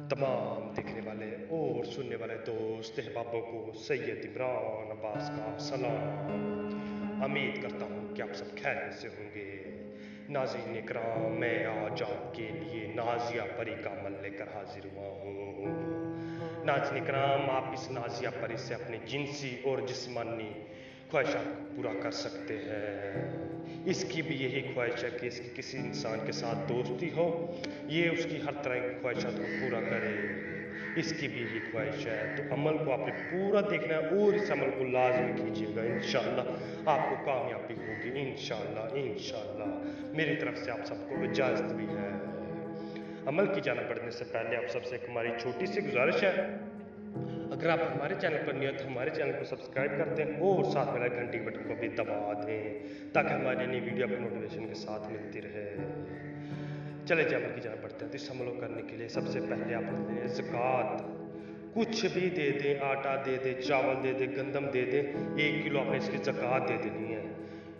तमाम देखने वाले और सुनने वाले दोस्त अहबाबों को सैयद इमरान अब्बास का सलाम। उम्मीद करता हूँ कि आप सब खैरियत से होंगे। नाज़रीन इकराम, मैं आज आपके लिए नाजिया परी का अमल लेकर हाजिर हुआ हूँ। नाज़रीन इकराम, आप इस नाजिया परी से अपनी जिनसी और जिस्मानी ख्वाहिशात को पूरा कर सकते हैं। इसकी भी यही ख्वाहिश है कि इसकी किसी इंसान के साथ दोस्ती हो, ये उसकी हर तरह की ख्वाहिशात को पूरा करे। इसकी भी यही ख्वाहिश है। तो अमल को आपने पूरा देखना है और इस अमल को लाजमी कीजिएगा। इंशाअल्लाह आपको कामयाबी होगी। इंशाअल्लाह मेरी तरफ से आप सबको इजाज़त भी है। अमल की जाना बढ़ने से पहले आप सबसे एक हमारी छोटी सी गुजारिश है, अगर आप हमारे चैनल पर नहीं हो तो हमारे चैनल को सब्सक्राइब कर दें और साथ में घंटी बटन को भी दबा दें ताकि हमारी नई वीडियो आपको नोटिफिकेशन के साथ मिलती रहे। चले अमल की जाना बढ़ते हैं। तो इस अमल को करने के लिए सबसे पहले आप दें ज़कात। कुछ भी दे दें, आटा दे दें, चावल दे दें, गंदम दे दें, 1 किलो आपने इसकी ज़कात दे देनी है।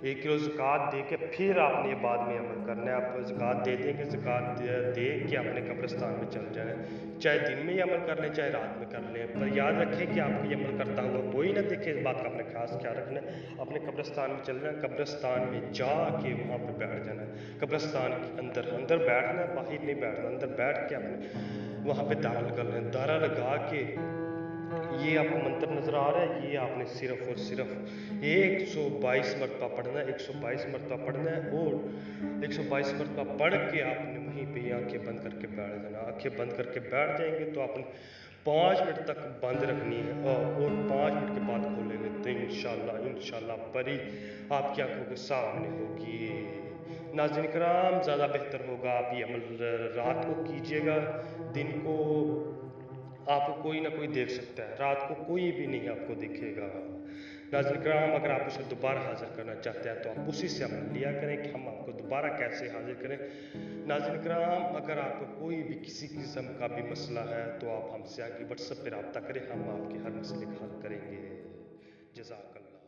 1 किलो ज़कात दे के फिर आपने बाद में अमल करना है। आप ज़कात दे देंगे, ज़कात दे के अपने कब्रिस्तान में चल जाए, चाहे दिन में ही अमल कर लें चाहे रात में कर लें, पर याद रखें कि आपको ये अमल करता हुआ कोई ना देखे। इस बात का अपने खास ख्याल रखना है। अपने कब्रिस्तान में चलना है, कब्रिस्तान में जाके वहाँ पर बैठ जाना है। कब्रिस्तान के अंदर बैठना है, बाहर नहीं बैठना। अंदर बैठ के अपने वहाँ पे दारा लगा लेना। दारा लगा के ये आपको मंत्र नज़र आ रहा है, ये आपने सिर्फ और सिर्फ 122 मरतबा पढ़ना है। 122 मरतबा पढ़ना है और 122 मरतबा पढ़ के आपने वहीं पे आंखें बंद करके बैठ जाना। आंखें बंद करके बैठ जाएंगे तो आपने 5 मिनट तक बंद रखनी है और 5 मिनट के बाद खोलेंगे तो इंशाअल्लाह परी आपकी आंखों के सामने होगी। नाज़रीन कराम, ज़्यादा बेहतर होगा आप ये अमल रात को कीजिएगा। दिन को आपको कोई ना कोई देख सकता है, रात को कोई भी नहीं आपको दिखेगा। नाज़रीन कराम, अगर आप उसे दोबारा हाजिर करना चाहते हैं तो आप उसी से अमल लिया करें कि हम आपको दोबारा कैसे हाजिर करें। नाज़रीन कराम, अगर आपको कोई भी किसी किस्म का भी मसला है तो आप हमसे आगे व्हाट्सएप पर रब्ता करें, हम आपके हर मसले का हल करेंगे। जज़ाकल्लाह।